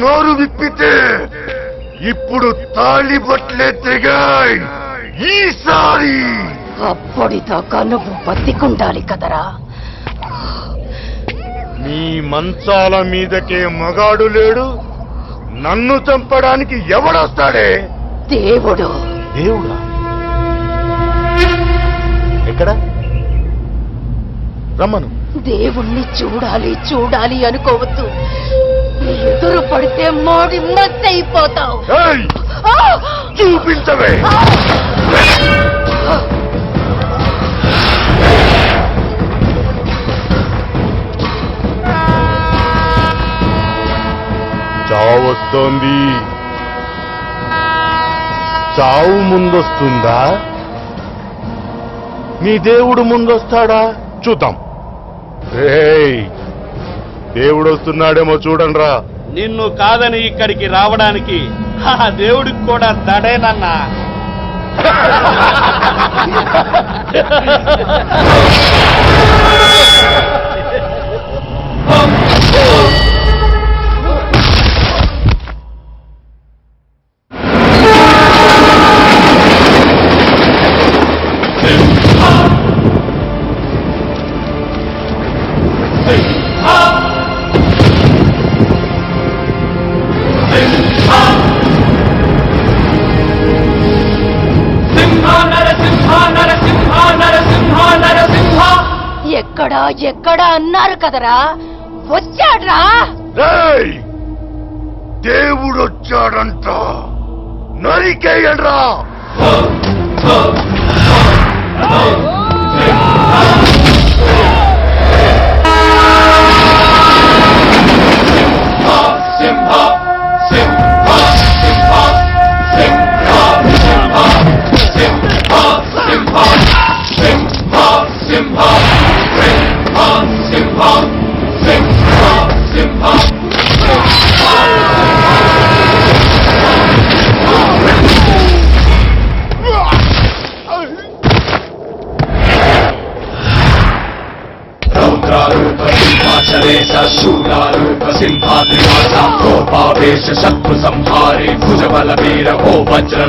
నోరు విప్పితే ఇప్పుడు తాళి బట్లే తెగాయ్. ఈసారి అప్పటిదాకా నువ్వు బతికుండాలి కదరా. మీ మంచాల మీదకే మగాడు లేడు, నన్ను చంపడానికి ఎవడొస్తాడే? దేవుడు. దేవుడా? ఎక్కడ? రమ్మను. దేవుణ్ణి చూడాలి చూడాలి అనుకోవద్దు. ఎదురు పడితే మోడి మత్తయిపోతావు. చూపించవే. చావొస్తోంది. చావు ముందొస్తుందా? నీ దేవుడు ముందొస్తాడా? చూద్దాం. దేవుడు వస్తున్నాడేమో చూడండిరా. నిన్ను కాదని ఇక్కడికి రావడానికి ఆ దేవుడికి కూడా దడేనన్నా. ఎక్కడా ఎక్కడా అన్నారు కదరా, వచ్చాడ్రా. దేవుడొచ్చాడంట, నరికేయండ్రా. శూరారూప శత్రు సంహారి భుజబల వీర ఓ వజ్ర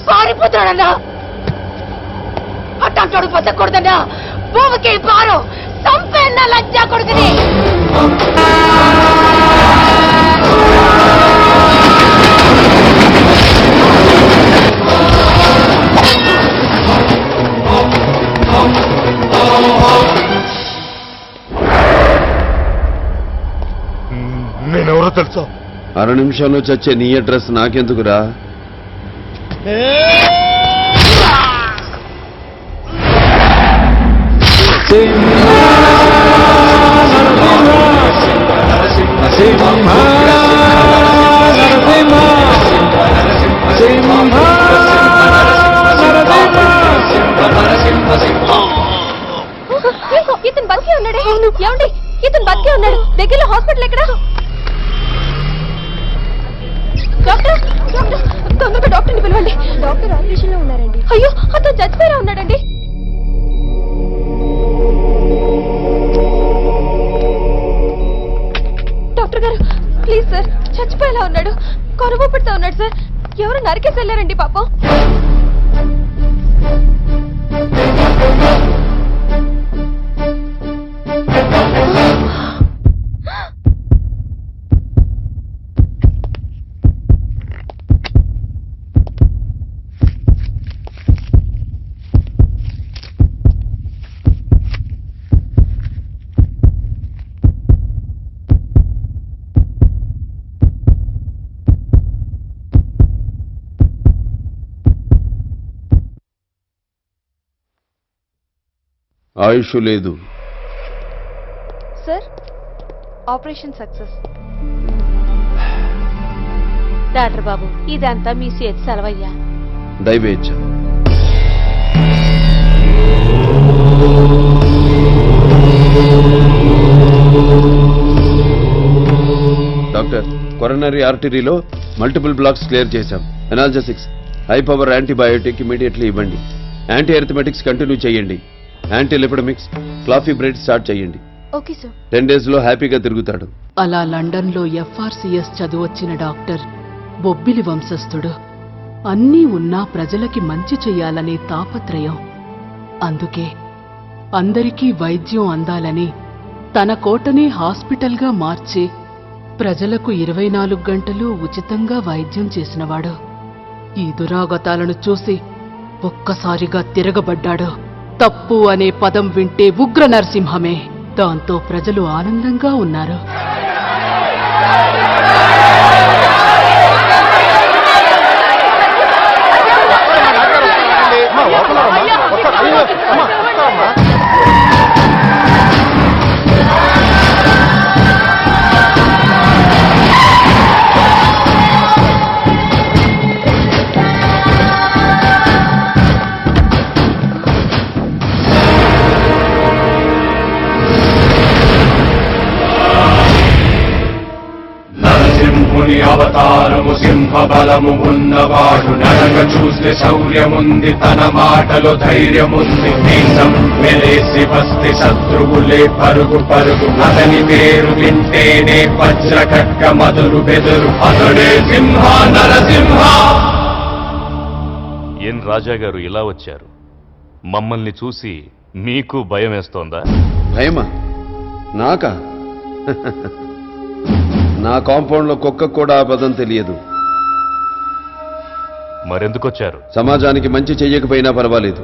పారిపోతాడన్నా. అట్టంటాడు బతకూడదన్నా. భూమికి పారు సంపేన్న లజ్జా కొడుకుని. నేనెవరో తెలుసా? అర నిమిషంలో చచ్చే నీ అడ్రస్ నాకెందుకురా? ఇతను బతికే ఉన్నాడే. ఏమండి, ఇతను బతికే ఉన్నాడు. దగ్గరలో హాస్పిటల్ ఎక్కడ? డాక్టర్, తొందరగా డాక్టర్ని పిలవండి. డాక్టర్ ఆపరేషన్ లో ఉన్నారండి. అయ్యో, అతను చచ్చిపోయేలా ఉన్నాడండి. డాక్టర్ గారు ప్లీజ్ సార్, చచ్చిపోయేలా ఉన్నాడు. కరువు పడుతూ ఉన్నాడు సార్. ఎవరు నరికేసి వెళ్ళారండి పాపం. ఆయుష్ లేదు. Sir operation success. డాక్టర్ బాబు ఇదంతా మీ చేతి సెలవయ్యా. దయవేచ్ఛ. డాక్టర్, కొరోనరీ ఆర్టరీలో మల్టిపుల్ బ్లాక్స్ క్లియర్ చేశాం. Analgesics, high power antibiotic immediately ఇవ్వండి. యాంటీ అరిథమెటిక్స్ కంటిన్యూ చేయండి. యాంటీ లిపిడమిక్స్, క్లాఫీ బ్రెడ్ స్టార్ట్ చేయండి. Okay sir. 10 days లో హ్యాపీగా తిరుగుతాడు. అలా లండన్లో FRCS చదువొచ్చిన డాక్టర్ బొబ్బిలి వంశస్థుడు. అన్నీ ఉన్నా ప్రజలకి మంచి చెయ్యాలనే తాపత్రయం. అందుకే అందరికీ వైద్యం అందాలని తన కోటనే హాస్పిటల్గా మార్చి ప్రజలకు 24 గంటలు ఉచితంగా వైద్యం చేసినవాడు. ఈ దురాగతాలను చూసి ఒక్కసారిగా తిరగబడ్డాడు. తప్పు అనే పదం వింటే ఉగ్ర నరసింహమే. దాంతో ప్రజలు ఆనందంగా ఉన్నారు. నరసింహుని అవతారము సింహ బలము ఉన్నవాడు. నడక చూస్తే శౌర్యముంది, తన మాటలో ధైర్యముంది. దేశం వెలేసి వస్తే శత్రువులే పరుగు పరుగు. అతని పేరు వింటేనే వజ్ర ఖడ్గ మొదలు బెదురు. అతడే సింహ, నరసింహ. ఏం రాజా గారు ఇలా వచ్చారు? మమ్మల్ని చూసి మీకు భయం వేస్తోందా? భయమా? నాకా? నా కాంపౌండ్ లో కుక్క కూడా ఆ పదం తెలియదు. మరెందుకొచ్చారు? సమాజానికి మంచి చెయ్యకపోయినా పర్వాలేదు,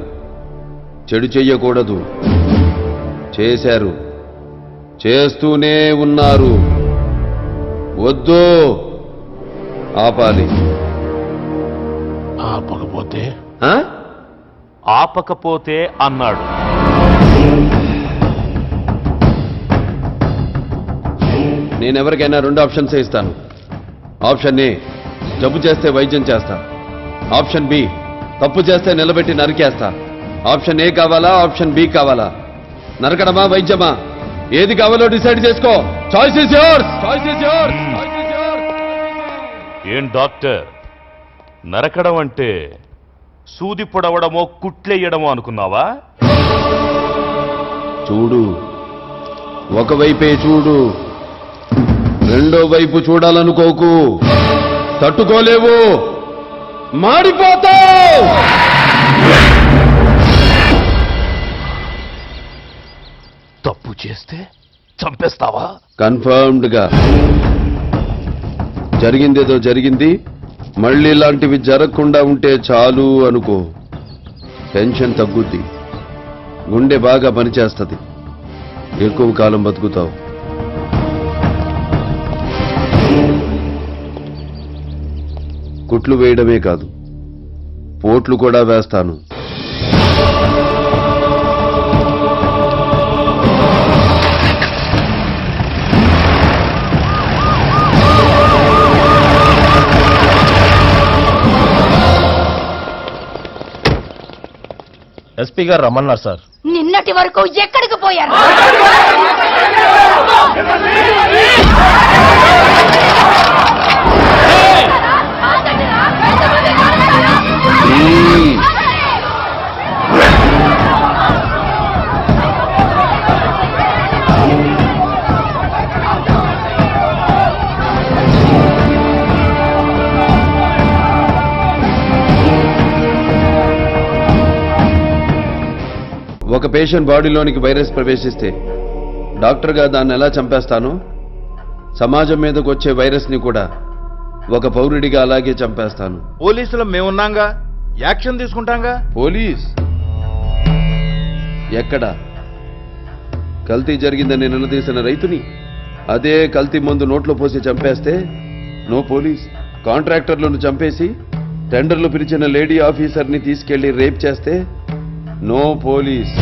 చెడు చెయ్యకూడదు. చేశారు, చేస్తూనే ఉన్నారు. వద్దు, ఆపాలి. ఆపకపోతే ఆ? ఆపకపోతే అన్నాడు. నేనెవరికైనా 2 ఆప్షన్స్ ఇస్తాను. ఆప్షన్ ఏ, జబ్బు చేస్తే వైద్యం చేస్తా. ఆప్షన్ బి, తప్పు చేస్తే నిలబెట్టి నరికేస్తా. ఆప్షన్ ఏ కావాలా, ఆప్షన్ బి కావాలా? నరకడమా, వైద్యమా? ఏది కావాలో డిసైడ్ చేసుకో. Choice is yours. ఏం డాక్టర్, నరకడం అంటే సూది పొడవడమో కుట్లెయ్యడమో అనుకున్నావా? చూడు, ఒకవైపే చూడు, రెండో వైపు చూడాలనుకోకు. తట్టుకోలేవు, మాడిపోతావు. తప్పు చేస్తే చంపేస్తావా? కన్ఫర్మ్డ్ గా. జరిగిందేదో జరిగింది, మళ్ళీ ఇలాంటివి జరగకుండా ఉంటే చాలు అనుకో. టెన్షన్ తగ్గుద్ది, గుండె బాగా పనిచేస్తుంది, ఎక్కువ కాలం బతుకుతావు. కుట్లు వేయడమే కాదు, పోట్లు కూడా వేస్తాను. ఎస్పీ గారు రమ్మన్నారు సార్. నిన్నటి వరకు ఎక్కడికి పోయారు? పేషెంట్ బాడీలోనికి వైరస్ ప్రవేశిస్తే డాక్టర్గా దాన్ని ఎలా చంపేస్తానో సమాజం మీదకు వచ్చే వైరస్ని కూడా ఒక పౌరుడిగా అలాగే చంపేస్తాను. పోలీసులు మేమున్నాంగా, యాక్షన్ తీసుకుంటాంగా. పోలీస్ ఎక్కడ? కల్తీ జరిగిందని నిలదీసిన రైతుని అదే కల్తీ మందు నోట్లో పోసి చంపేస్తే నో పోలీస్. కాంట్రాక్టర్లను చంపేసి టెండర్లు పిలిచిన లేడీ ఆఫీసర్ని తీసుకెళ్లి రేప్ చేస్తే నో పోలీస్.